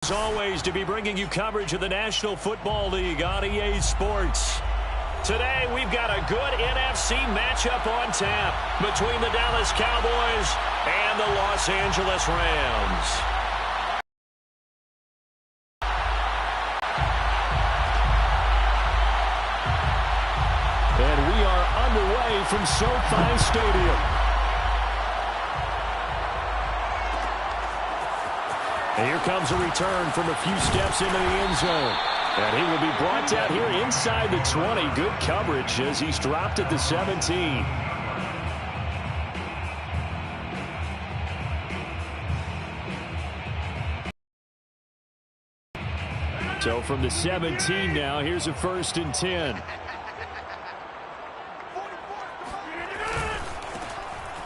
As always, to be bringing you coverage of the National Football League on EA Sports. Today, we've got a good NFC matchup on tap between the Dallas Cowboys and the Los Angeles Rams. And we are underway from SoFi Stadium. And here comes a return from a few steps into the end zone. And he will be brought down here inside the 20. Good coverage as he's dropped at the 17. So from the 17 now, here's a 1st and 10.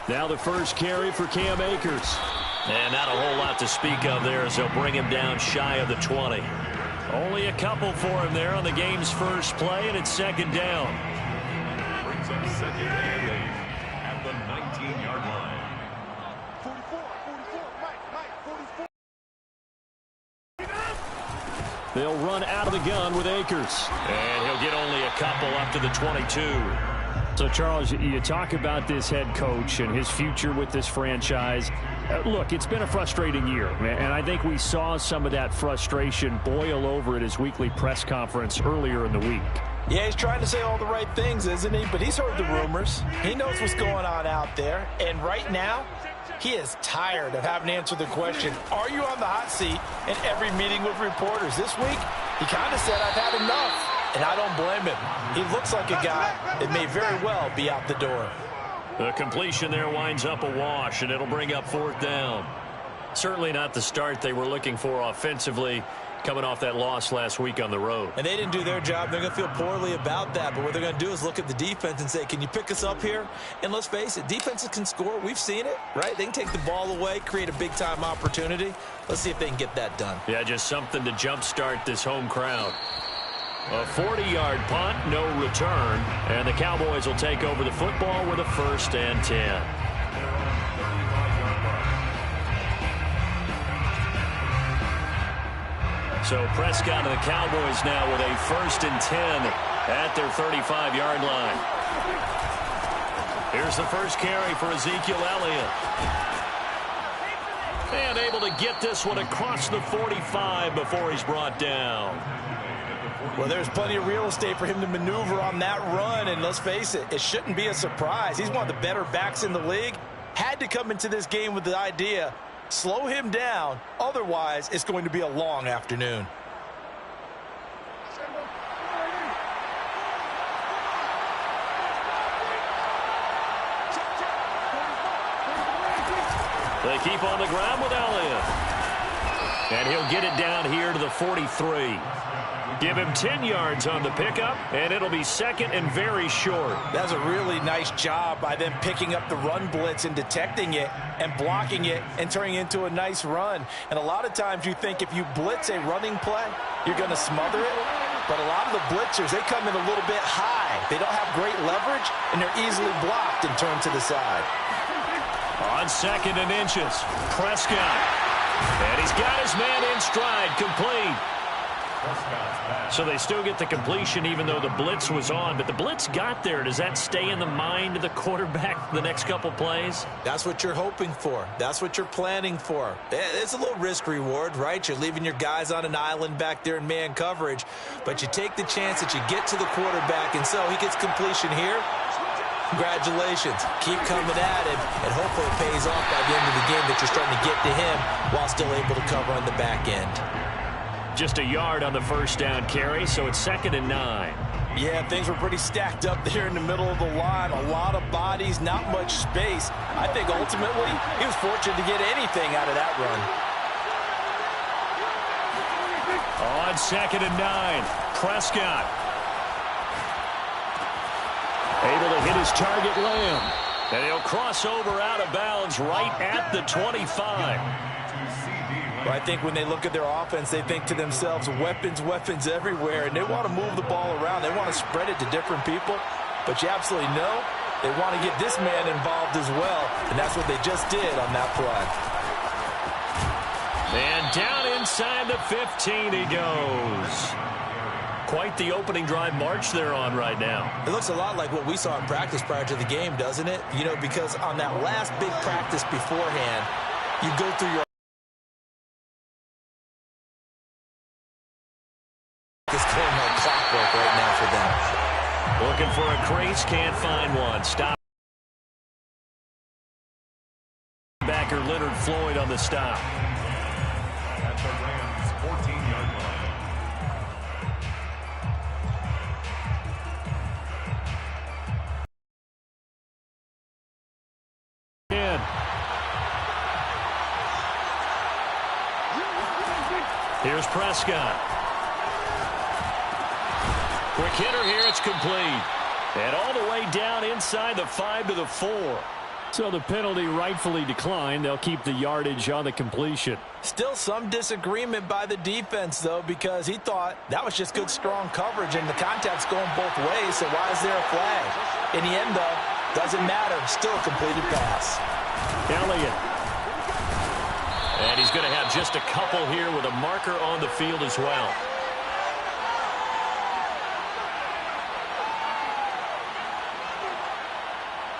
Now the first carry for Cam Akers. And not a whole lot to speak of there as they'll bring him down shy of the 20. Only a couple for him there on the game's first play, and it's 2nd down. Brings up 2nd and 8 at the 19-yard line. 44. They'll run out of the gun with Akers. And he'll get only a couple up to the 22. So, Charles, you talk about this head coach and his future with this franchise. Look, it's been a frustrating year, and I think we saw some of that frustration boil over at his weekly press conference earlier in the week. Yeah, he's trying to say all the right things, isn't he? But he's heard the rumors. He knows what's going on out there. And right now, he is tired of having to answer the question, are you on the hot seat in every meeting with reporters? This week, he kind of said, I've had enough. And I don't blame him. He looks like a guy that may very well be out the door. The completion there winds up a wash, and it'll bring up 4th down. Certainly not the start they were looking for offensively, coming off that loss last week on the road. And they didn't do their job. They're going to feel poorly about that. But what they're going to do is look at the defense and say, can you pick us up here? And let's face it, defenses can score. We've seen it, right? They can take the ball away, create a big-time opportunity. Let's see if they can get that done. Yeah, just something to jumpstart this home crowd. A 40-yard punt, no return, and the Cowboys will take over the football with a 1st and 10. So Prescott and the Cowboys now with a 1st and 10 at their 35-yard line. Here's the first carry for Ezekiel Elliott. And able to get this one across the 45 before he's brought down. Well, there's plenty of real estate for him to maneuver on that run, and let's face it, it shouldn't be a surprise. He's one of the better backs in the league. Had to come into this game with the idea, slow him down, otherwise it's going to be a long afternoon. They keep on the ground with Elliott. And he'll get it down here to the 43. Give him 10 yards on the pickup, and it'll be 2nd and very short. That's a really nice job by them picking up the run blitz and detecting it and blocking it and turning it into a nice run. And a lot of times you think if you blitz a running play, you're going to smother it. But a lot of the blitzers, they come in a little bit high. They don't have great leverage, and they're easily blocked and turned to the side. On 2nd and inches, Prescott. And he's got his man in stride, complete. So they still get the completion even though the blitz was on. But the blitz got there. Does that stay in the mind of the quarterback the next couple plays? That's what you're hoping for. That's what you're planning for. It's a little risk reward, right? You're leaving your guys on an island back there in man coverage. But you take the chance that you get to the quarterback, and so he gets completion here. Congratulations. Keep coming at him, and hopefully it pays off by the end of the game that you're starting to get to him while still able to cover on the back end. Just a yard on the 1st down carry, so it's 2nd and 9. Yeah, things were pretty stacked up there in the middle of the line. A lot of bodies, not much space. I think ultimately he was fortunate to get anything out of that run. On 2nd and 9, Prescott. Able to hit his target, Lamb. And he'll cross over out of bounds right at the 25. Well, I think when they look at their offense, they think to themselves, weapons, weapons everywhere, and they want to move the ball around. They want to spread it to different people, but you absolutely know they want to get this man involved as well, and that's what they just did on that play. And down inside the 15 he goes. Quite the opening drive march they're on right now. It looks a lot like what we saw in practice prior to the game, doesn't it? You know, because on that last big practice beforehand, you go through your... It's going like clockwork right now for them. Looking for a crease, can't find one. Stop. Backer Leonard Floyd on the stop. At the Rams' 14-yard line. Here's Prescott. Quick hitter here, it's complete. And all the way down inside the 5 to the 4. So the penalty rightfully declined. They'll keep the yardage on the completion. Still some disagreement by the defense, though, because he thought that was just good, strong coverage, and the contact's going both ways, so why is there a flag? In the end, though, doesn't matter. Still a completed pass. Elliott. And he's going to have just a couple here with a marker on the field as well.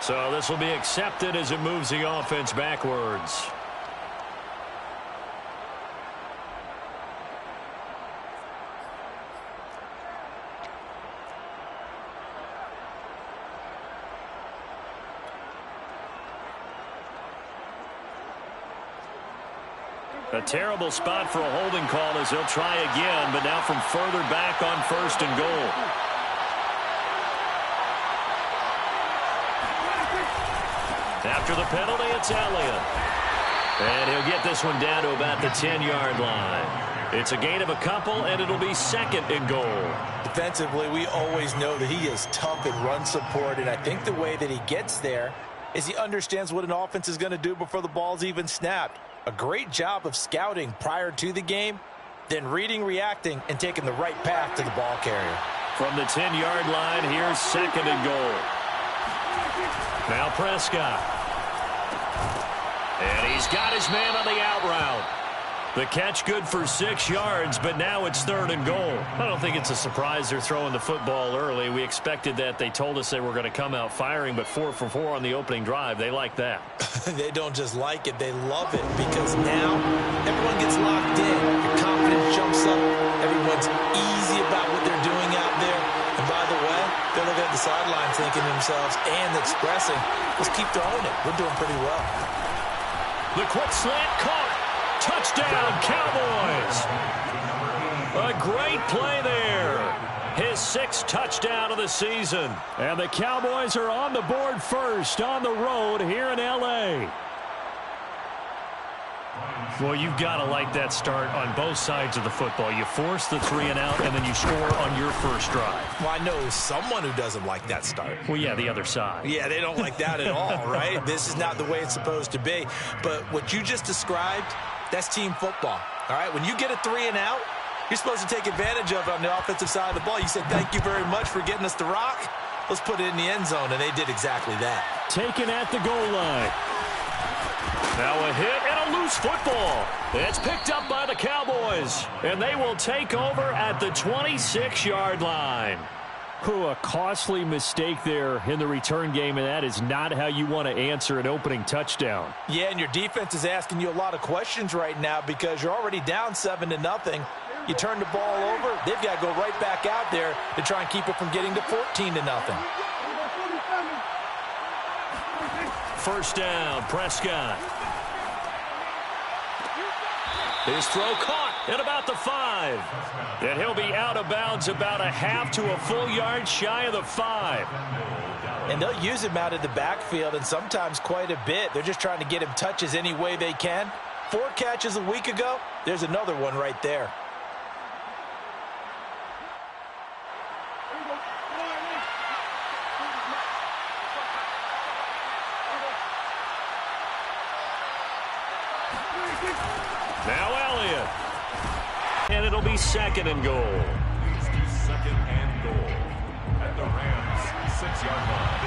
So this will be accepted as it moves the offense backwards. A terrible spot for a holding call as he'll try again, but now from further back on 1st and goal. After the penalty, it's Elliott. And he'll get this one down to about the 10-yard line. It's a gain of a couple, and it'll be 2nd and goal. Defensively, we always know that he is tough in run support, and I think the way that he gets there is he understands what an offense is going to do before the ball's even snapped. A great job of scouting prior to the game, then reading, reacting, and taking the right path to the ball carrier. From the 10-yard line, here's 2nd and goal. Now Prescott. And he's got his man on the out route. The catch good for 6 yards, but now it's 3rd and goal. I don't think it's a surprise they're throwing the football early. We expected that. They told us they were going to come out firing, but 4 for 4 on the opening drive. They like that. They don't just like it, they love it, because now everyone gets locked in. Your confidence jumps up. Everyone's easy about what they're doing out there. And by the way, they're looking at the sidelines thinking to themselves and expressing, let's keep throwing it. We're doing pretty well. The quick slant caught. Touchdown, Cowboys. A great play there. His 6th touchdown of the season. And the Cowboys are on the board first on the road here in L.A. Well, you've got to like that start on both sides of the football. You force the 3 and out, and then you score on your first drive. Well, I know someone who doesn't like that start. Well, yeah, the other side. Yeah, they don't like that at all, right? This is not the way it's supposed to be. But what you just described, that's team football, all right? When you get a 3 and out, you're supposed to take advantage of it on the offensive side of the ball. You said, thank you very much for getting us the rock. Let's put it in the end zone, and they did exactly that. Taken at the goal line. Now a hit and a loose football. It's picked up by the Cowboys, and they will take over at the 26-yard line. A costly mistake there in the return game, and that is not how you want to answer an opening touchdown. Yeah, and your defense is asking you a lot of questions right now because you're already down 7-0. You turn the ball over, they've got to go right back out there to try and keep it from getting to 14-0. First down, Prescott. His throw caught at about the 5. And he'll be out of bounds about a half to a full yard shy of the 5. And they'll use him out of the backfield, and sometimes quite a bit. They're just trying to get him touches any way they can. 4 catches a week ago, there's another one right there. Now Elliott. And it'll be 2nd and goal. Leads to 2nd and goal. At the Rams' 6-yard line.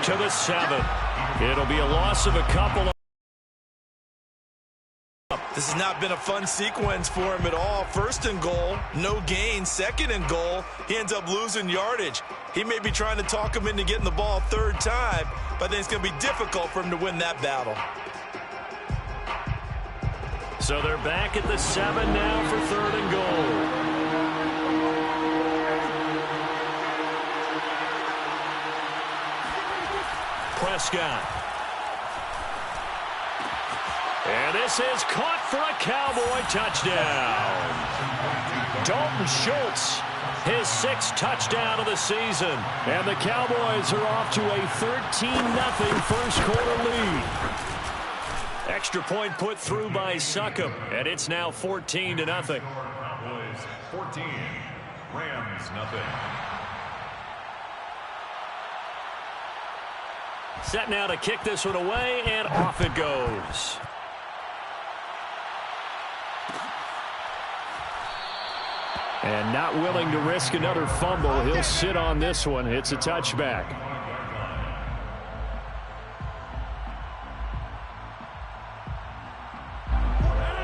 To the 7. It'll be a loss of a couple. This has not been a fun sequence for him at all. First and goal, no gain. Second and goal, he ends up losing yardage. He may be trying to talk him into getting the ball third time, but I think it's going to be difficult for him to win that battle. So they're back at the 7 now for third and goal. Prescott. And this is caught for a Cowboy touchdown. Dalton Schultz, his 6th touchdown of the season. And the Cowboys are off to a 13-0 first quarter lead. Extra point put through by Succop, and it's now 14-0. Cowboys 14, Rams nothing. Set now to kick this one away, and off it goes. And not willing to risk another fumble. He'll sit on this one. It's a touchback.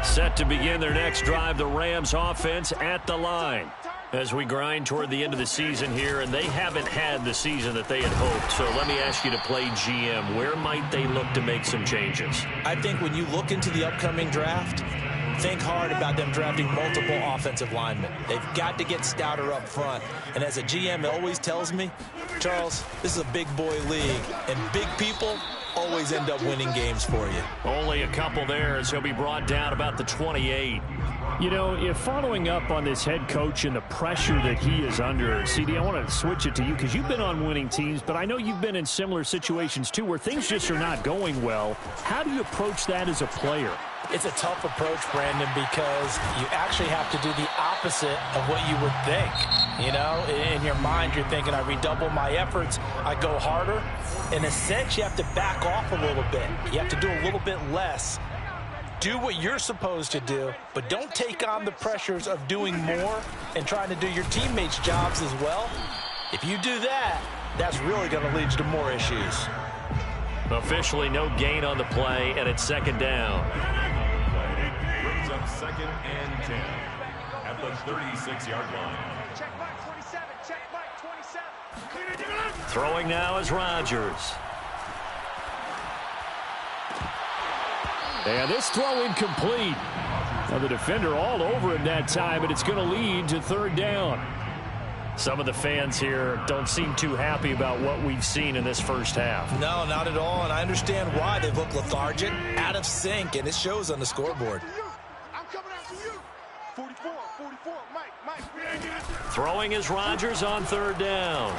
Set to begin their next drive, the Rams offense at the line. As we grind toward the end of the season here, and they haven't had the season that they had hoped. So let me ask you to play GM. Where might they look to make some changes? I think when you look into the upcoming draft, think hard about them drafting multiple offensive linemen. They've got to get stouter up front. And as a GM, it always tells me, Charles, this is a big boy league, and big people always end up winning games for you. Only a couple there as he'll be brought down about the 28. You know, if following up on this head coach and the pressure that he is under, CD, I want to switch it to you because you've been on winning teams, but I know you've been in similar situations too where things just are not going well. How do you approach that as a player? It's a tough approach, Brandon, because you actually have to do the opposite of what you would think. You know, in your mind, you're thinking, I redouble my efforts, I go harder. In a sense, you have to back off a little bit. You have to do a little bit less. Do what you're supposed to do, but don't take on the pressures of doing more and trying to do your teammates' jobs as well. If you do that, that's really going to lead to more issues. Officially no gain on the play, and it's second down. Brings up 2nd and 10 at the 36-yard line. Check back 27, check back 27. Throwing now is Rodgers. And this throw incomplete. Now the defender all over him that time, and it's going to lead to third down. Some of the fans here don't seem too happy about what we've seen in this first half. No, not at all, and I understand why. They look lethargic, out of sync, and it shows on the scoreboard. I'm coming after you. 44, Mike. Throwing is Rodgers on third down.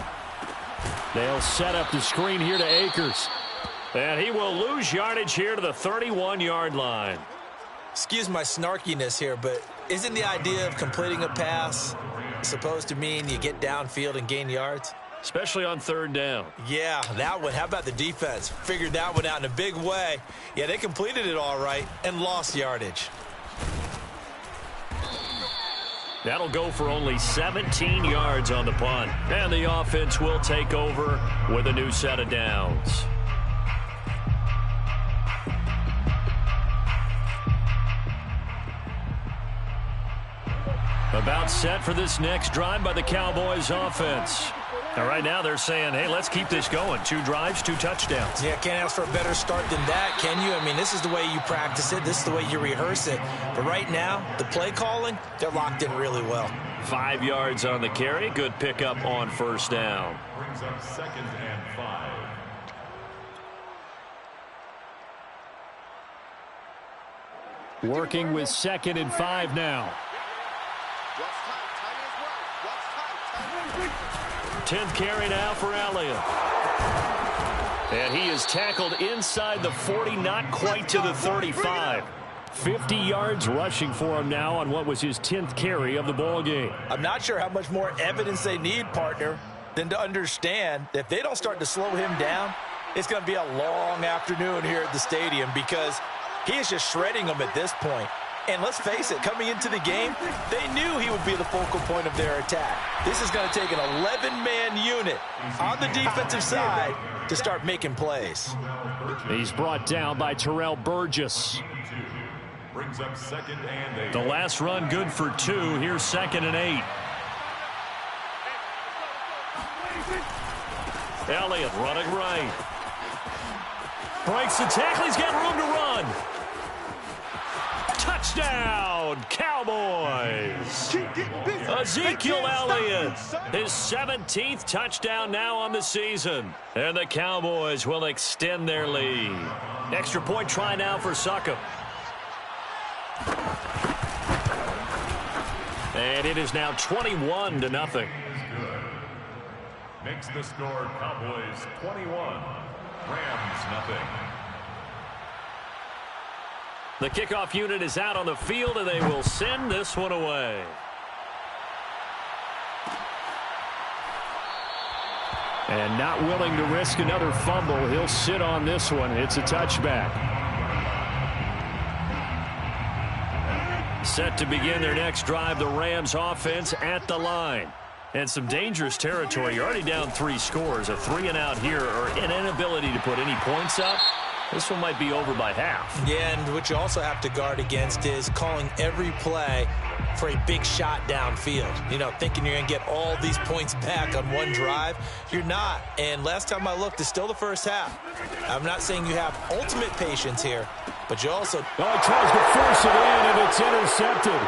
They'll set up the screen here to Akers. And he will lose yardage here to the 31-yard line. Excuse my snarkiness here, but isn't the idea of completing a pass supposed to mean you get downfield and gain yards? Especially on third down. Yeah, that one. How about the defense? Figured that one out in a big way. Yeah, they completed it all right and lost yardage. That'll go for only 17 yards on the punt. And the offense will take over with a new set of downs. About set for this next drive by the Cowboys offense. And right now they're saying, hey, let's keep this going. 2 drives, 2 touchdowns. Yeah, can't ask for a better start than that, can you? I mean, this is the way you practice it. This is the way you rehearse it. But right now, the play calling, they're locked in really well. 5 yards on the carry. Good pickup on first down. Brings up 2nd and 5. Working with 2nd and 5 now. 10th carry now for Elliott. And he is tackled inside the 40, not quite to the 35. 50 yards rushing for him now on what was his 10th carry of the ball game. I'm not sure how much more evidence they need, partner, than to understand that if they don't start to slow him down, it's going to be a long afternoon here at the stadium because he is just shredding them at this point. And let's face it, coming into the game, they knew he would be the focal point of their attack. This is going to take an 11-man unit on the defensive side to start making plays. He's brought down by Terrell Burgess. Brings up 2nd and 8. The last run good for 2. Here's 2nd and 8. Elliott running right. Breaks the tackle. He's got room to run. Touchdown, Cowboys. Ezekiel Elliott, his 17th touchdown now on the season. And the Cowboys will extend their lead. Extra point try now for Succop. And it is now 21-0. Makes the score Cowboys 21, Rams nothing. The kickoff unit is out on the field, and they will send this one away. And not willing to risk another fumble, he'll sit on this one. It's a touchback. Set to begin their next drive, the Rams offense at the line. And some dangerous territory. You're already down 3 scores. A 3-and-out here, or an inability to put any points up. This one might be over by half. Yeah, and what you also have to guard against is calling every play for a big shot downfield. You know, thinking you're going to get all these points back on one drive. You're not. And last time I looked, it's still the first half. I'm not saying you have ultimate patience here, but you also... Oh, he tries to force it in, and it's intercepted.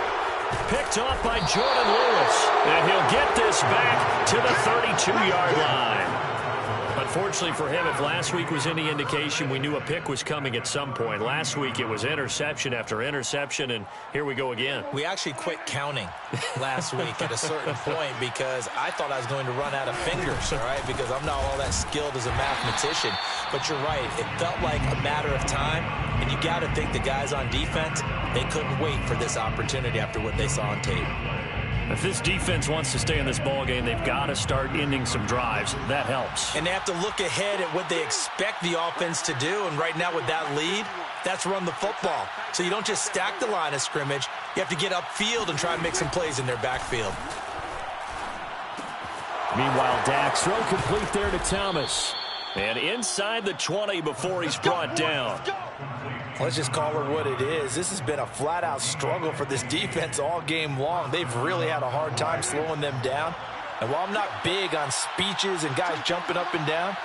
Picked off by Jordan Lewis. And he'll get this back to the 32-yard line. Unfortunately for him, if last week was any indication, we knew a pick was coming at some point. Last week, it was interception after interception, and here we go again. We actually quit counting last week at a certain point because I thought I was going to run out of fingers, all right, because I'm not all that skilled as a mathematician. But you're right. It felt like a matter of time, and you got to think the guys on defense, they couldn't wait for this opportunity after what they saw on tape. If this defense wants to stay in this ballgame, they've got to start ending some drives. That helps. And they have to look ahead at what they expect the offense to do. And right now with that lead, that's run the football. So you don't just stack the line of scrimmage. You have to get upfield and try and make some plays in their backfield. Meanwhile, Dak's throw complete there to Thomas. And inside the 20 before he's brought down. Let's just call it what it is. This has been a flat-out struggle for this defense all game long. They've really had a hard time slowing them down. And while I'm not big on speeches and guys jumping up and down,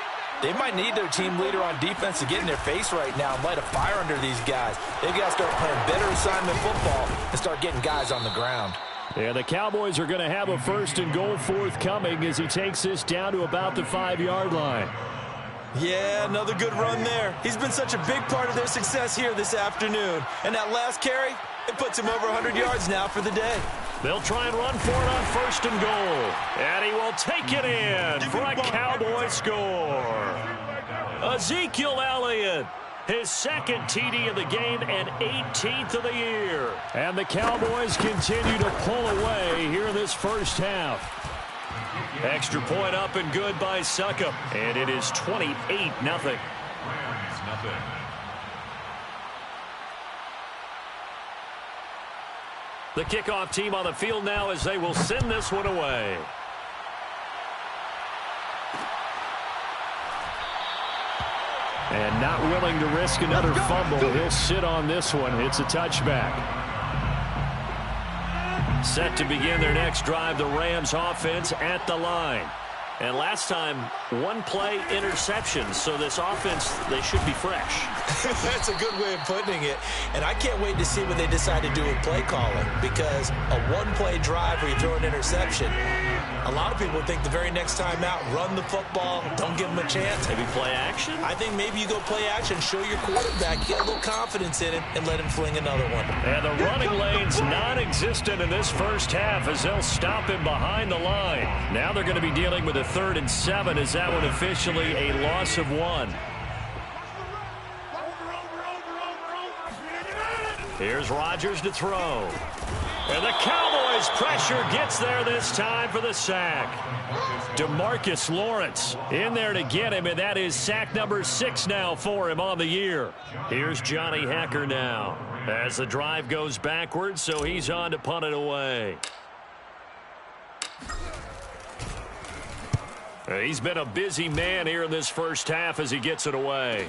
they might need their team leader on defense to get in their face right now and light a fire under these guys. They've got to start playing better assignment football and start getting guys on the ground. Yeah, the Cowboys are going to have a 1st and goal forthcoming as he takes this down to about the 5-yard line. Yeah, another good run there. He's been such a big part of their success here this afternoon. And that last carry, it puts him over 100 yards now for the day. They'll try and run for it on 1st and goal. And he will take it in for a Cowboy score. Ezekiel Elliott, his 2nd TD of the game and 18th of the year. And the Cowboys continue to pull away here in this first half. Extra point up and good by Succop. And it is 28-0. Rams nothing. The kickoff team on the field now as they will send this one away. And not willing to risk another fumble. He'll sit on this one. It's a touchback. Set to begin their next drive, the Rams offense at the line. And last time, 1-play interception. So this offense, they should be fresh. That's a good way of putting it. And I can't wait to see what they decide to do with play calling. Because a 1-play drive where you throw an interception, a lot of people think the very next time out, run the football, don't give them a chance. Maybe play action? I think maybe you go play action, show your quarterback, get a little confidence in him, and let him fling another one. And the running lane's non-existent in this first half as they'll stop him behind the line. Now they're going to be dealing with a 3rd and 7 as that one officially a loss of 1. Here's Rodgers to throw. And the Cowboys pressure gets there this time for the sack. DeMarcus Lawrence in there to get him, and that is sack number 6 now for him on the year. Here's Johnny Hekker now as the drive goes backwards, so he's on to punt it away. He's been a busy man here in this first half as he gets it away.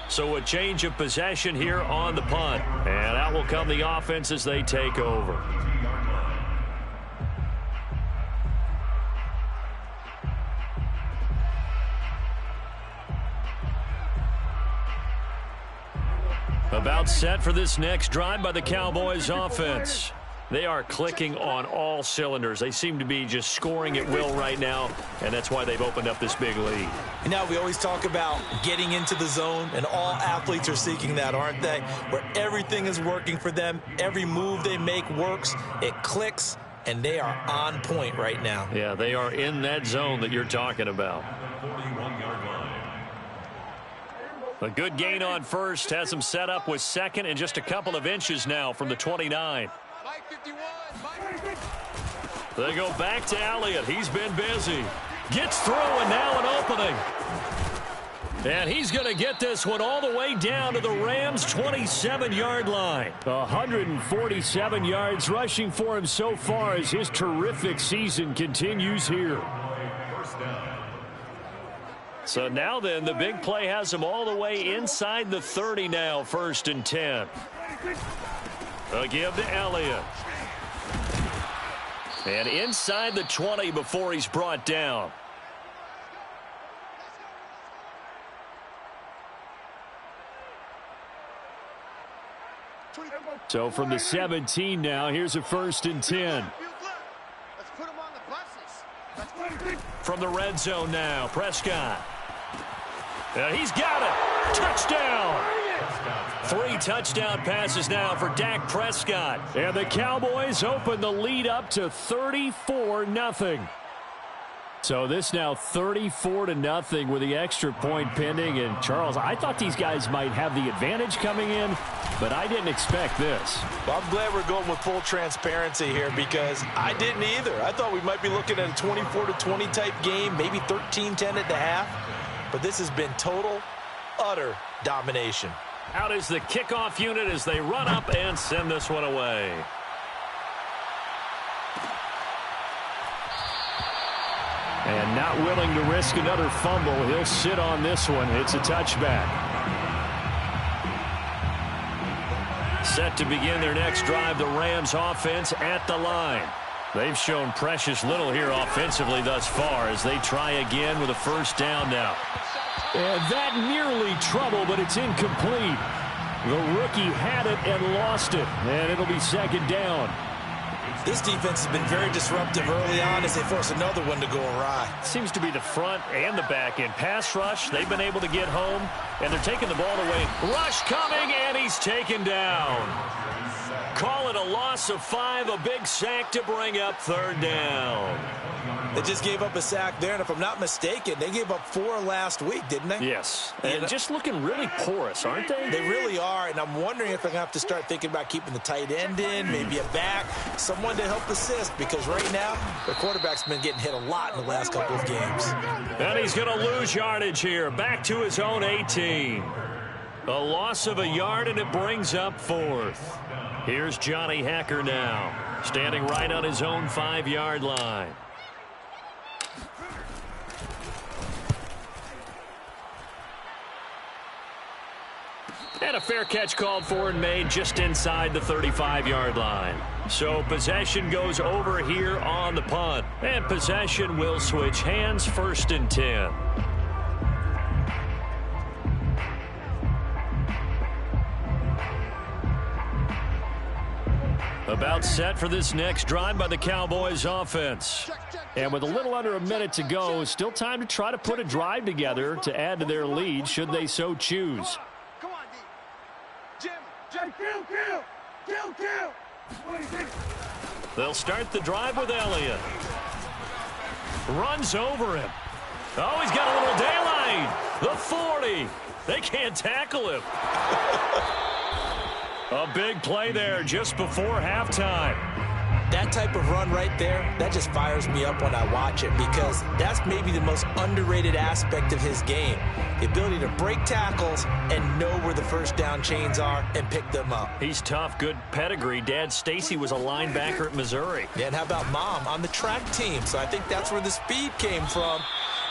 So a change of possession here on the punt. And out will come the offense as they take over. About set for this next drive by the Cowboys offense. They are clicking on all cylinders. They seem to be just scoring at will right now, and that's why they've opened up this big lead. And now we always talk about getting into the zone, and all athletes are seeking that, aren't they? Where everything is working for them. Every move they make works. It clicks, and they are on point right now. Yeah, they are in that zone that you're talking about. 41-yard line. A good gain on first has them set up with second and just a couple of inches now from the 29. They go back to Elliott. He's been busy. Gets through and now an opening. And he's going to get this one all the way down to the Rams' 27-yard line. 147 yards rushing for him so far as his terrific season continues here. First down. So now then, the big play has him all the way inside the 30 now, 1st and 10. A give to Elliott. And inside the 20 before he's brought down. So from the 17 now, here's a 1st and 10. From the red zone now, Prescott. He's got it. Touchdown. 3 touchdown passes now for Dak Prescott. And the Cowboys open the lead up to 34-0. So this now 34-0 with the extra point pending. And Charles, I thought these guys might have the advantage coming in, but I didn't expect this. Well, I'm glad we're going with full transparency here because I didn't either. I thought we might be looking at a 24-20 type game, maybe 13-10 at the half. But this has been total, utter domination. Out is the kickoff unit as they run up and send this one away. And not willing to risk another fumble. He'll sit on this one. It's a touchback. Set to begin their next drive, the Rams offense at the line. They've shown precious little here offensively thus far as they try again with a 1st down now. And that nearly trouble, but it's incomplete. The rookie had it and lost it, and it'll be 2nd down. This defense has been very disruptive early on as they force another one to go awry. Seems to be the front and the back end. Pass rush, they've been able to get home, and they're taking the ball away. Rush coming, and he's taken down. Call it a loss of 5, a big sack to bring up 3rd down. They just gave up a sack there, and if I'm not mistaken, they gave up 4 last week, didn't they? Yes, and just looking really porous, aren't they? They really are, and I'm wondering if they're going to have to start thinking about keeping the tight end in, maybe a back, someone to help assist, because right now, their quarterback's been getting hit a lot in the last couple of games. And he's going to lose yardage here, back to his own 18. A loss of a yard, and it brings up 4th. Here's Johnny Hacker now, standing right on his own 5-yard line. And a fair catch called for and made just inside the 35-yard line. So possession goes over here on the punt. And possession will switch hands, 1st and 10. About set for this next drive by the Cowboys offense. And with a little under a minute to go, still time to try to put a drive together to add to their lead should they so choose. Come on, D. Jim, kill. They'll start the drive with Elliott. Runs over him. Oh, he's got a little daylight. The 40. They can't tackle him. A big play there just before halftime. That type of run right there, that just fires me up when I watch it because that's maybe the most underrated aspect of his game. The ability to break tackles and know where the 1st down chains are and pick them up. He's tough, good pedigree. Dad Stacy was a linebacker at Missouri. Yeah, and how about Mom on the track team? So I think that's where the speed came from.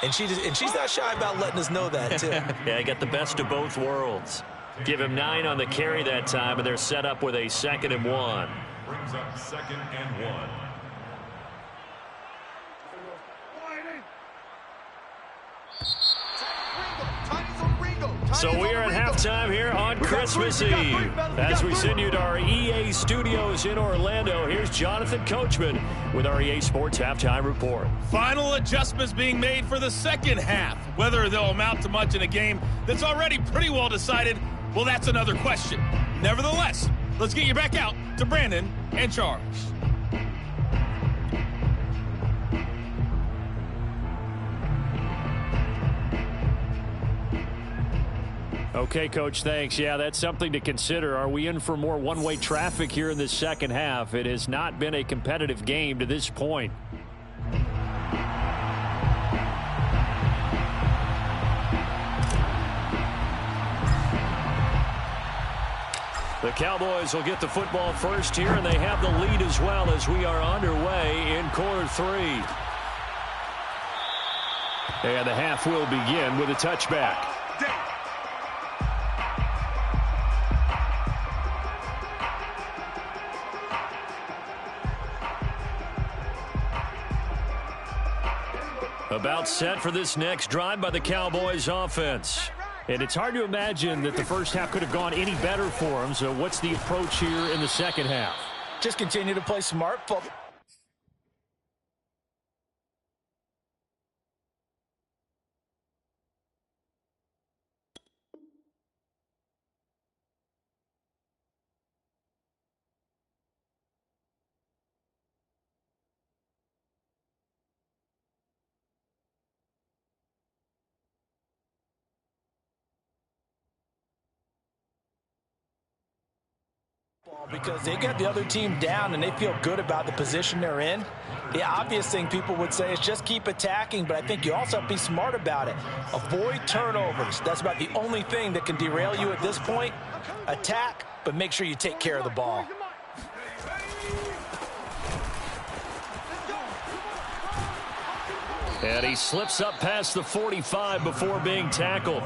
And she's not shy about letting us know that, too. Yeah, I got the best of both worlds. Give him 9 on the carry that time, and they're set up with a 2nd and 1. Brings up 2nd and 1. So we are at halftime here on Christmas Eve. As we send you to our EA studios in Orlando, here's Jonathan Coachman with our EA Sports Halftime Report. Final adjustments being made for the second half. Whether they'll amount to much in a game that's already pretty well decided, well, that's another question. Nevertheless, let's get you back out to Brandon and Charles. Okay, Coach, thanks. Yeah, that's something to consider. Are we in for more one-way traffic here in the second half? It has not been a competitive game to this point. The Cowboys will get the football first here, and they have the lead as well as we are underway in quarter 3. And the half will begin with a touchback. About set for this next drive by the Cowboys offense. And it's hard to imagine that the first half could have gone any better for them. So what's the approach here in the second half? Just continue to play smart football. Because they got the other team down and they feel good about the position they're in. The obvious thing people would say is just keep attacking, but I think you also have to be smart about it. Avoid turnovers. That's about the only thing that can derail you at this point. Attack, but make sure you take care of the ball. And he slips up past the 45 before being tackled.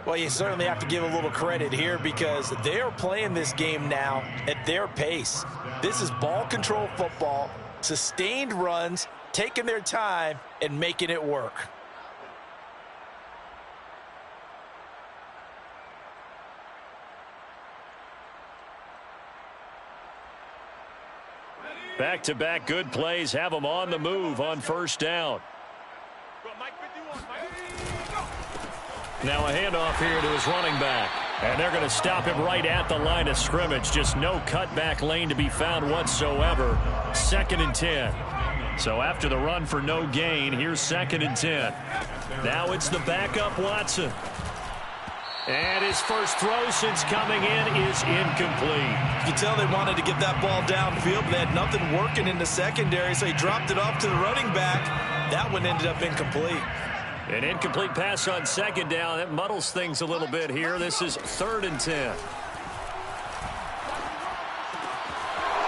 Well, you certainly have to give a little credit here because they are playing this game now at their pace. This is ball control football, sustained runs, taking their time, and making it work. Back-to-back good plays have them on the move on first down. Now a handoff here to his running back. And they're going to stop him right at the line of scrimmage. Just no cutback lane to be found whatsoever. 2nd and 10. So after the run for no gain, here's 2nd and 10. Now it's the backup Watson. And his first throw since coming in is incomplete. You can tell they wanted to get that ball downfield, but they had nothing working in the secondary, so he dropped it off to the running back. That one ended up incomplete. An incomplete pass on 2nd down. That muddles things a little bit here. This is 3rd and 10.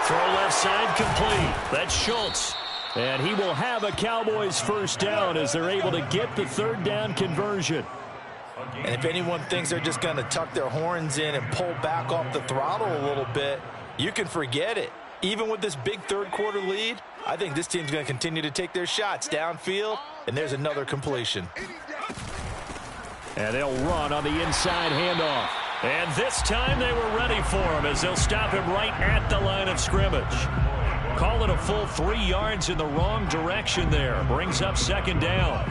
Throw left side complete. That's Schultz. And he will have a Cowboys first down as they're able to get the 3rd down conversion. And if anyone thinks they're just going to tuck their horns in and pull back off the throttle a little bit, you can forget it. Even with this big 3rd quarter lead, I think this team's going to continue to take their shots downfield, and there's another completion. And they'll run on the inside handoff. And this time they were ready for him as they'll stop him right at the line of scrimmage. Call it a full 3 yards in the wrong direction there. Brings up 2nd down.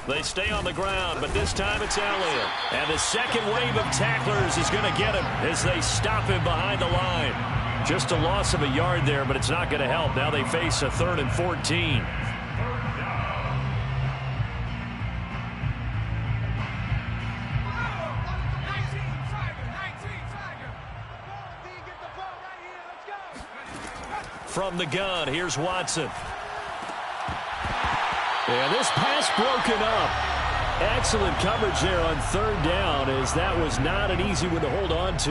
They stay on the ground, but this time it's Elliott. And the second wave of tacklers is going to get him as they stop him behind the line. Just a loss of a yard there, but it's not going to help. Now they face a 3rd and 14. From the gun, here's Watson. And this pass broken up. Excellent coverage there on 3rd down as that was not an easy one to hold on to.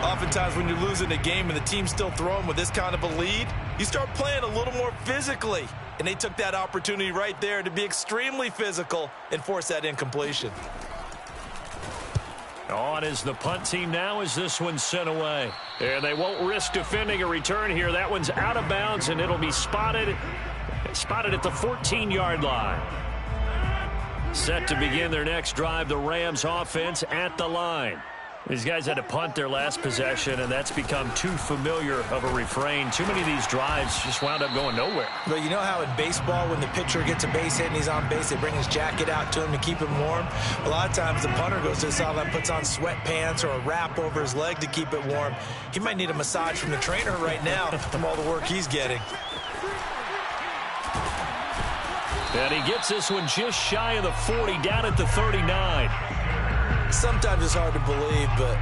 Oftentimes when you're losing a game and the team's still throwing with this kind of a lead, you start playing a little more physically. And they took that opportunity right there to be extremely physical and force that incompletion. On is the punt team now as this one's sent away. And they won't risk defending a return here. That one's out of bounds, and it'll be spotted at the 14-yard line. Set to begin their next drive, the Rams offense at the line. These guys had to punt their last possession, and that's become too familiar of a refrain. Too many of these drives just wound up going nowhere. But you know how in baseball, when the pitcher gets a base hit and he's on base, they bring his jacket out to him to keep him warm? A lot of times the punter goes to the sideline, puts on sweatpants or a wrap over his leg to keep it warm. He might need a massage from the trainer right now from all the work he's getting. And he gets this one just shy of the 40, down at the 39. Sometimes it's hard to believe, but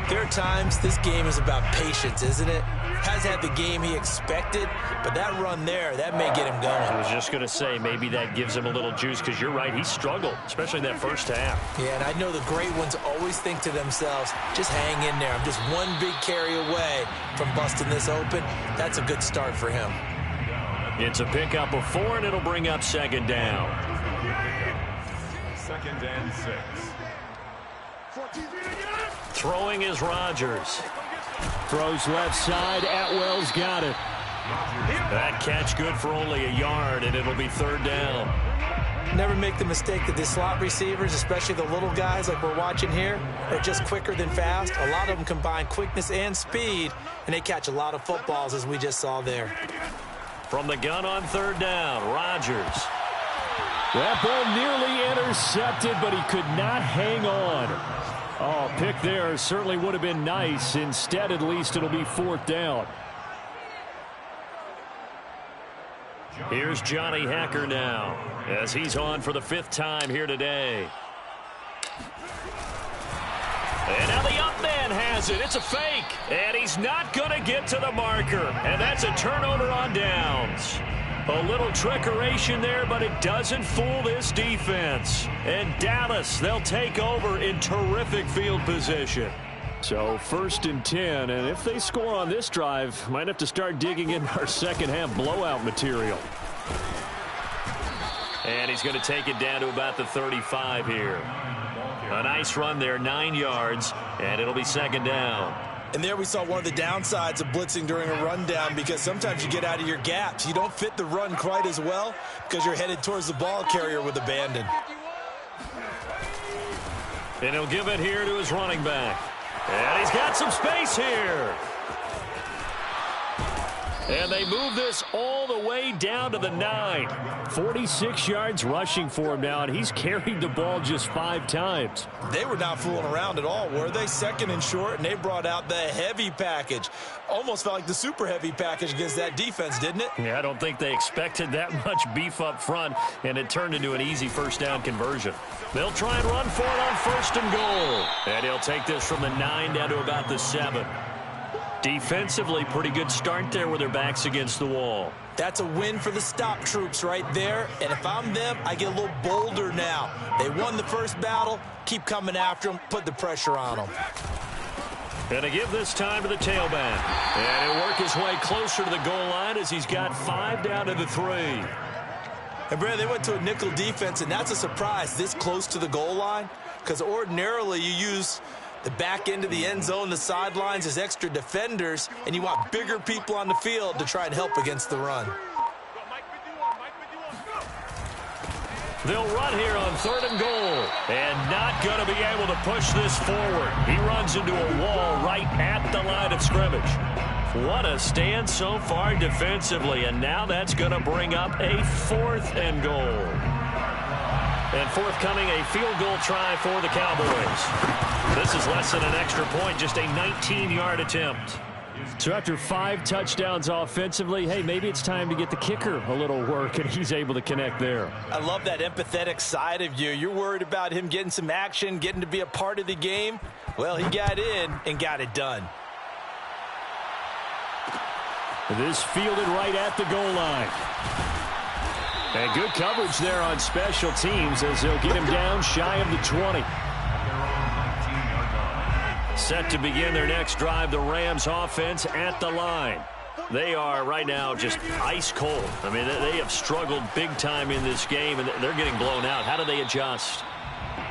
there are times this game is about patience, isn't it? Has had the game he expected, but that run there, that may get him going. I was just going to say, maybe that gives him a little juice, because you're right, he struggled, especially in that first half. Yeah, and I know the great ones always think to themselves, just hang in there. I'm just one big carry away from busting this open. That's a good start for him. It's a pickup of 4, and it'll bring up second down. 2nd and 6. Throwing is Rodgers. Throws left side. Atwell's got it. That catch good for only a yard, and it'll be 3rd down. Never make the mistake that the slot receivers, especially the little guys like we're watching here, are just quicker than fast. A lot of them combine quickness and speed, and they catch a lot of footballs, as we just saw there. From the gun on 3rd down, Rodgers. That ball nearly intercepted, but he could not hang on. Oh, pick there certainly would have been nice. Instead, at least, it'll be 4th down. Here's Johnny Hacker now, as he's on for the 5th time here today. And now the up man has it. It's a fake. And he's not going to get to the marker. And that's a turnover on downs. A little trickeration there, but it doesn't fool this defense. And Dallas, they'll take over in terrific field position. So 1st and 10, and if they score on this drive, might have to start digging in our second half blowout material. And he's going to take it down to about the 35 here. A nice run there, 9 yards, and it'll be 2nd down. And there we saw one of the downsides of blitzing during a rundown, because sometimes you get out of your gaps. You don't fit the run quite as well because you're headed towards the ball carrier with abandon. And he'll give it here to his running back. And he's got some space here. And they move this all the way down to the 9. 46 yards rushing for him now, and he's carried the ball just 5 times. They were not fooling around at all, were they? 2nd and short, and they brought out the heavy package. Almost felt like the super heavy package against that defense, didn't it? Yeah, I don't think they expected that much beef up front, and it turned into an easy 1st down conversion. They'll try and run for it on 1st and goal. And he'll take this from the 9 down to about the 7. Defensively, pretty good start there with their backs against the wall. That's a win for the stop troops right there. And if I'm them, I get a little bolder now. They won the first battle. Keep coming after them. Put the pressure on them. And to give this time to the tailback. And he'll work his way closer to the goal line as he's got 5 down to the 3. And, Brad, they went to a nickel defense, and that's a surprise this close to the goal line, because ordinarily you use the back end of the end zone, the sidelines as extra defenders, and you want bigger people on the field to try and help against the run. They'll run here on 3rd and goal, and not going to be able to push this forward. He runs into a wall right at the line of scrimmage. What a stand so far defensively, and now that's going to bring up a 4th and goal. And forthcoming, a field goal try for the Cowboys. This is less than an extra point, just a 19-yard attempt. So after 5 touchdowns offensively, hey, maybe it's time to get the kicker a little work, and he's able to connect there. I love that empathetic side of you. You're worried about him getting some action, getting to be a part of the game. Well, he got in and got it done. This fielded right at the goal line. And good coverage there on special teams as they'll get him down shy of the 20. Set to begin their next drive, the Rams offense at the line. They are right now just ice cold. I mean, they have struggled big time in this game, and they're getting blown out. How do they adjust?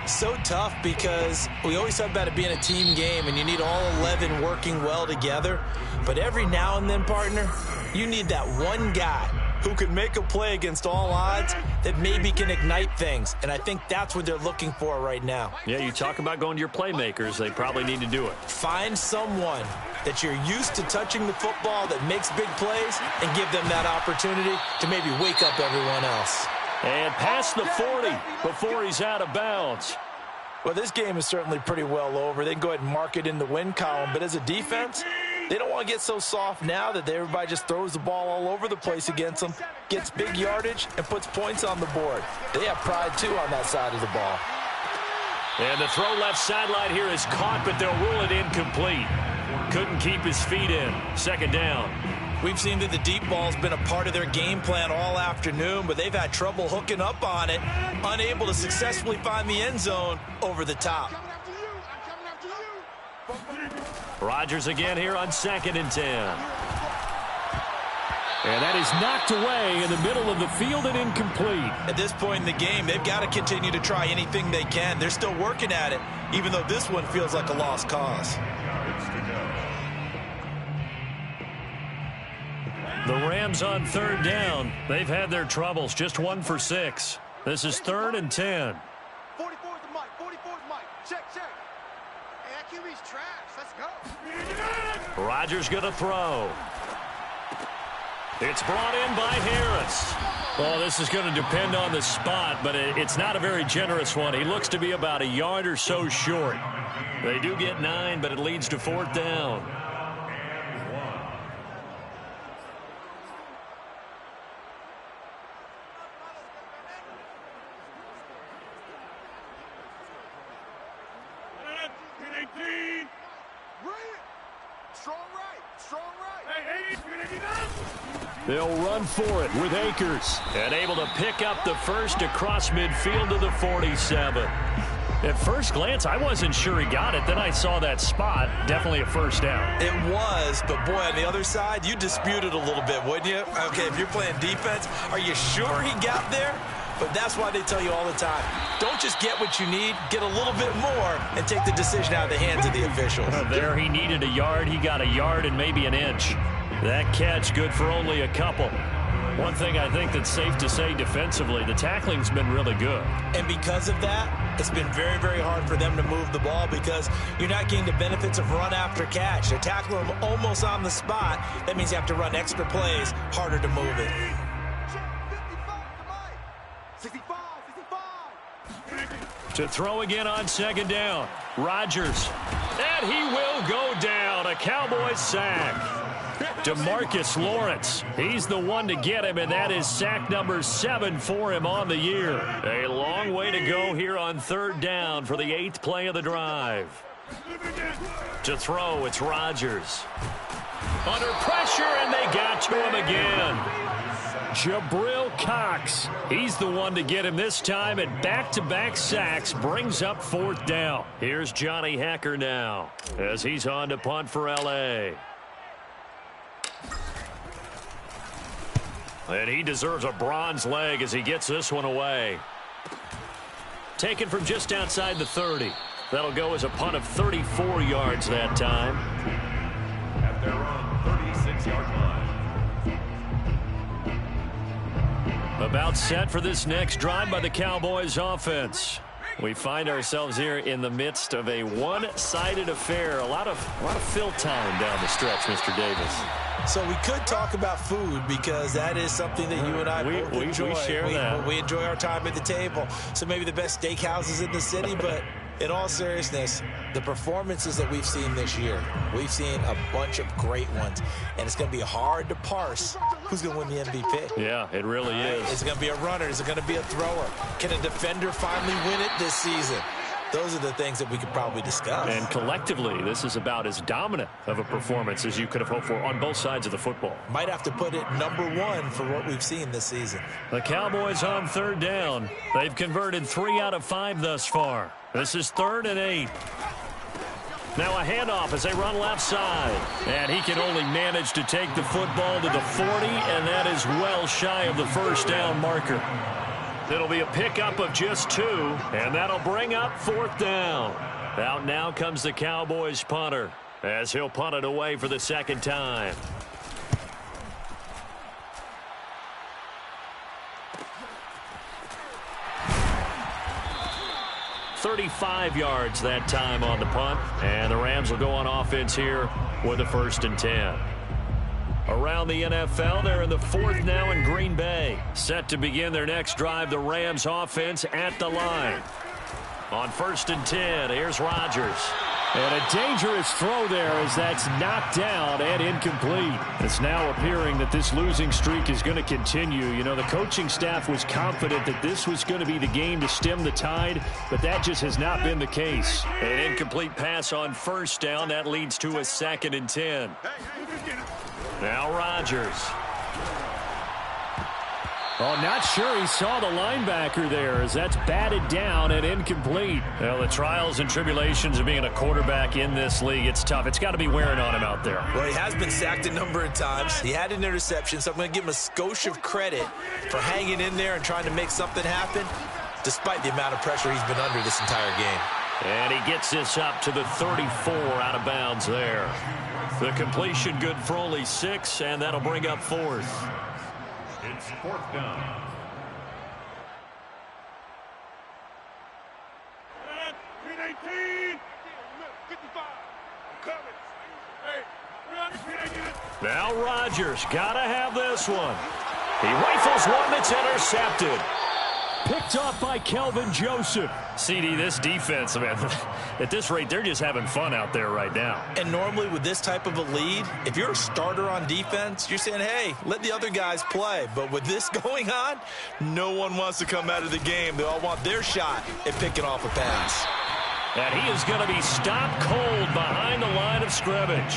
So tough because we always talk about it being a team game, and you need all 11 working well together. But every now and then, partner, you need that one guy who can make a play against all odds that maybe can ignite things. And I think that's what they're looking for right now. Yeah, you talk about going to your playmakers. They probably need to do it. Find someone that you're used to touching the football that makes big plays and give them that opportunity to maybe wake up everyone else. And past the 40 before he's out of bounds. Well, this game is certainly pretty well over. They can go ahead and mark it in the win column. But as a defense, they don't want to get so soft now that everybody just throws the ball all over the place against them, gets big yardage, and puts points on the board. They have pride, too, on that side of the ball. And the throw left sideline here is caught, but they'll rule it incomplete. Couldn't keep his feet in. Second down. We've seen that the deep ball's been a part of their game plan all afternoon, but they've had trouble hooking up on it, unable to successfully find the end zone over the top. Rodgers again here on 2nd and 10. And that is knocked away in the middle of the field and incomplete. At this point in the game, they've got to continue to try anything they can. They're still working at it, even though this one feels like a lost cause. The Rams on 3rd down. They've had their troubles. Just 1 for 6. This is 3rd and 10. 44's the mic. 44's mic. Check. Hey, that QB's trash. Let's go. Rodgers going to throw. It's brought in by Harris. Well, this is going to depend on the spot, but it's not a very generous one. He looks to be about a yard or so short. They do get 9, but it leads to 4th down. They'll run for it with Akers. And able to pick up the first across midfield to the 47. At first glance, I wasn't sure he got it. Then I saw that spot. Definitely a first down. It was, but boy, on the other side, you dispute it a little bit, wouldn't you? Okay, if you're playing defense, are you sure he got there? But that's why they tell you all the time, don't just get what you need, get a little bit more and take the decision out of the hands of the officials. There he needed a yard. He got a yard and maybe an inch. That catch good for only a couple. One thing I think that's safe to say defensively, the tackling's been really good. And because of that, it's been very, very hard for them to move the ball because you're not getting the benefits of run after catch. They're tackling them almost on the spot. That means you have to run extra plays, harder to move it. 65. To throw again on 2nd down. Rodgers. And he will go down. A Cowboys sack. DeMarcus Lawrence. He's the one to get him, and that is sack number 7 for him on the year. A long way to go here on 3rd down for the 8th play of the drive. To throw, it's Rodgers. Under pressure, and they got to him again. Jabril Cox. He's the one to get him this time at back-to-back sacks. Brings up 4th down. Here's Johnny Hacker now as he's on to punt for L.A. And he deserves a bronze leg as he gets this one away. Taken from just outside the 30. That'll go as a punt of 34 yards that time. At their own 36-yard line. About set for this next drive by the Cowboys offense. We find ourselves here in the midst of a one-sided affair. A lot of fill time down the stretch, Mr. Davis. So we could talk about food because that is something that you and I both enjoy. We share that. We enjoy our time at the table. So maybe the best steakhouses in the city, but in all seriousness, the performances that we've seen this year, we've seen a bunch of great ones, and it's going to be hard to parse who's going to win the MVP. Yeah, it really is. Is it going to be a runner? Is it going to be a thrower? Can a defender finally win it this season? Those are the things that we could probably discuss. And collectively, this is about as dominant of a performance as you could have hoped for on both sides of the football. Might have to put it #1 for what we've seen this season. The Cowboys on 3rd down. They've converted 3 out of 5 thus far. This is 3rd and 8. Now a handoff as they run left side. And he can only manage to take the football to the 40, and that is well shy of the first down marker. It'll be a pickup of just 2, and that'll bring up 4th down. Out now comes the Cowboys punter, as he'll punt it away for the second time. 35 yards that time on the punt, and the Rams will go on offense here with a 1st and 10. Around the NFL, they're in the 4th now in Green Bay. Set to begin their next drive, the Rams offense at the line. On 1st and 10, here's Rodgers. And a dangerous throw there as that's knocked down and incomplete. It's now appearing that this losing streak is going to continue. You know, the coaching staff was confident that this was going to be the game to stem the tide, but that just has not been the case. An incomplete pass on 1st down. That leads to a 2nd and 10. Now Rodgers. Oh, not sure he saw the linebacker there as that's batted down and incomplete. Well, the trials and tribulations of being a quarterback in this league, it's tough. It's got to be wearing on him out there. Well, he has been sacked a number of times. He had an interception, so I'm going to give him a skosh of credit for hanging in there and trying to make something happen, despite the amount of pressure he's been under this entire game. And he gets this up to the 34 out of bounds there. The completion good for only 6, and that'll bring up 4th. It's 4th down. Now Rodgers got to have this one. He rifles one that's intercepted. Picked off by Kelvin Joseph. CD, this defense, man, at this rate, they're just having fun out there right now. And normally with this type of a lead, if you're a starter on defense, you're saying, hey, let the other guys play. But with this going on, no one wants to come out of the game. They all want their shot at picking off a pass. And he is going to be stopped cold behind the line of scrimmage.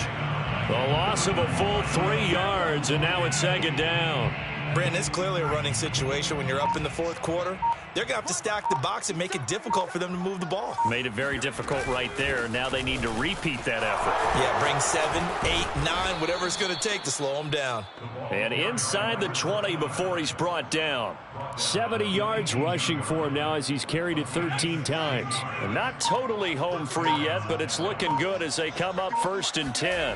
The loss of a full 3 yards, and now it's 2nd down. Brandon, it's clearly a running situation when you're up in the 4th quarter. They're going to have to stack the box and make it difficult for them to move the ball. Made it very difficult right there. Now they need to repeat that effort. Yeah, bring 7, 8, 9, whatever it's going to take to slow them down. And inside the 20 before he's brought down. 70 yards rushing for him now as he's carried it 13 times. And not totally home free yet, but it's looking good as they come up 1st and 10.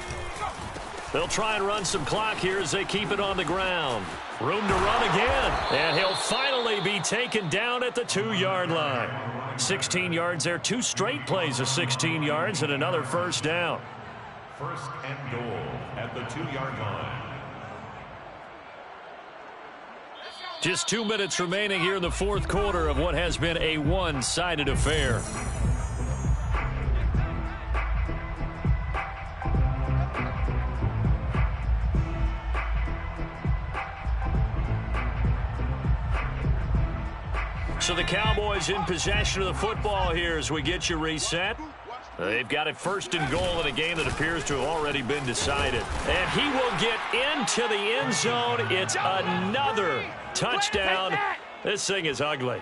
They'll try and run some clock here as they keep it on the ground. Room to run again. And he'll finally be taken down at the 2-yard line. 16 yards there. 2 straight plays of 16 yards and another 1st down. 1st and goal at the 2-yard line. Just 2 minutes remaining here in the 4th quarter of what has been a one-sided affair. So the Cowboys in possession of the football here as we get you reset. They've got it 1st and goal in a game that appears to have already been decided. And he will get into the end zone. It's another touchdown. This thing is ugly.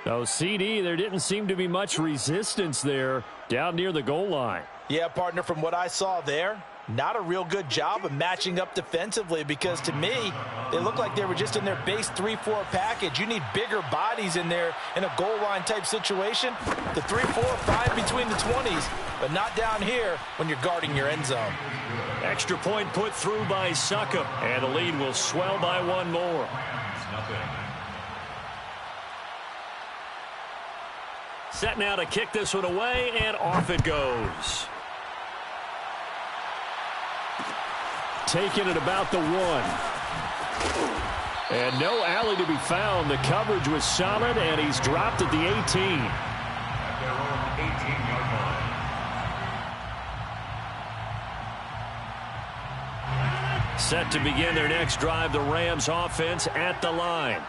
Oh, CD, there didn't seem to be much resistance there down near the goal line. Yeah, partner, from what I saw there, not a real good job of matching up defensively because to me, they look like they were just in their base 3-4 package. You need bigger bodies in there in a goal line type situation. The 3-4, 5 between the 20s, but not down here when you're guarding your end zone. Extra point put through by Suckup, and the lead will swell by 1 more. Set now to kick this one away, and off it goes. Taking it about the 1. And no alley to be found. The coverage was solid, and he's dropped at the 18. At their own 18-yard line. Set to begin their next drive, the Rams offense at the line.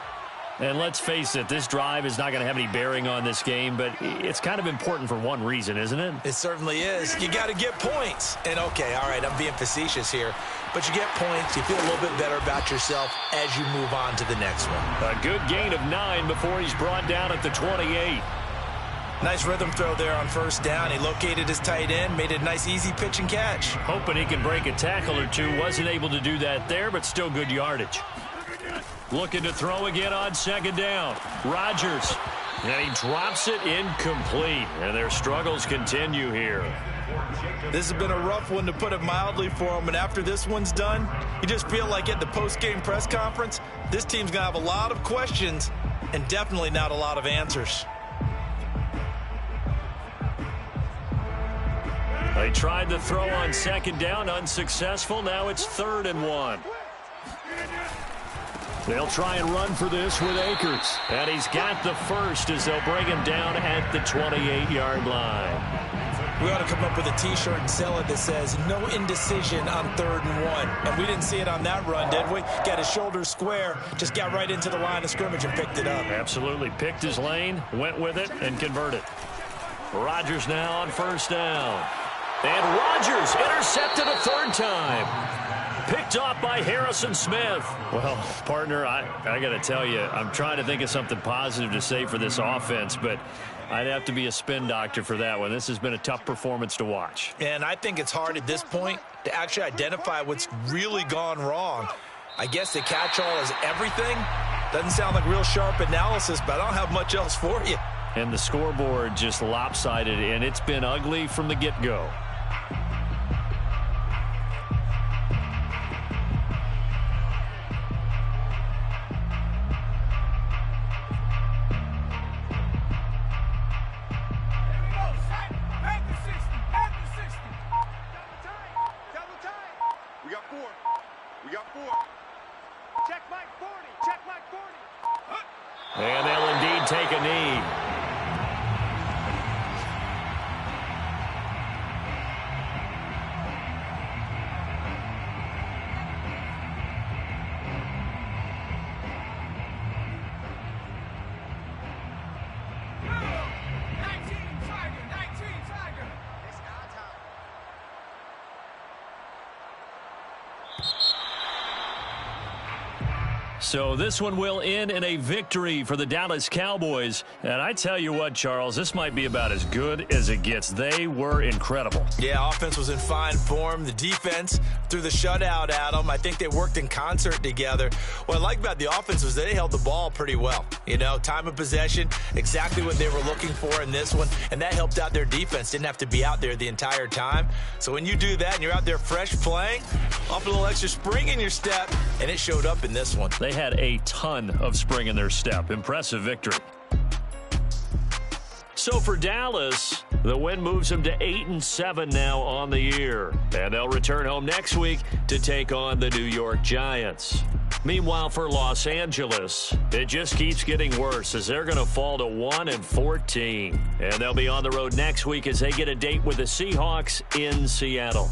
And let's face it, this drive is not going to have any bearing on this game, but it's kind of important for one reason, isn't it? It certainly is. You got to get points. And, okay, all right, I'm being facetious here. But you get points, you feel a little bit better about yourself as you move on to the next one. A good gain of 9 before he's brought down at the 28. Nice rhythm throw there on first down. He located his tight end, made it a nice easy pitch and catch. Hoping he can break a tackle or two. Wasn't able to do that there, but still good yardage. Looking to throw again on second down. Rodgers. And he drops it incomplete. And their struggles continue here. This has been a rough one, to put it mildly, for him. And after this one's done, you just feel like at the post-game press conference, this team's going to have a lot of questions and definitely not a lot of answers. They tried to throw on second down, unsuccessful. Now it's 3rd and 1. They'll try and run for this with Akers. And he's got the first as they'll bring him down at the 28-yard line. We ought to come up with a T-shirt and sell it that says, no indecision on 3rd and 1. And we didn't see it on that run, did we? Got his shoulders square, just got right into the line of scrimmage and picked it up. Absolutely. Picked his lane, went with it, and converted. Rodgers now on first down. And Rodgers intercepted a 3rd time. Picked off by Harrison Smith. Well, partner, I got to tell you, I'm trying to think of something positive to say for this offense, but I'd have to be a spin doctor for that one. This has been a tough performance to watch. And I think it's hard at this point to actually identify what's really gone wrong. I guess the catch-all is everything. Doesn't sound like real sharp analysis, but I don't have much else for you. And the scoreboard just lopsided, and it's been ugly from the get-go. And they'll indeed take a knee. So this one will end in a victory for the Dallas Cowboys. And I tell you what, Charles, this might be about as good as it gets. They were incredible. Yeah, offense was in fine form. The defense threw the shutout at them. I think they worked in concert together. What I like about the offense was they held the ball pretty well. You know, time of possession, exactly what they were looking for in this one. And that helped out their defense. Didn't have to be out there the entire time. So when you do that and you're out there fresh playing, off a little extra spring in your step, and it showed up in this one. They had a ton of spring in their step. Impressive victory. So for Dallas, the win moves them to 8-7 now on the year. And they'll return home next week to take on the New York Giants. Meanwhile, for Los Angeles, it just keeps getting worse as they're going to fall to 1-14. And they'll be on the road next week as they get a date with the Seahawks in Seattle.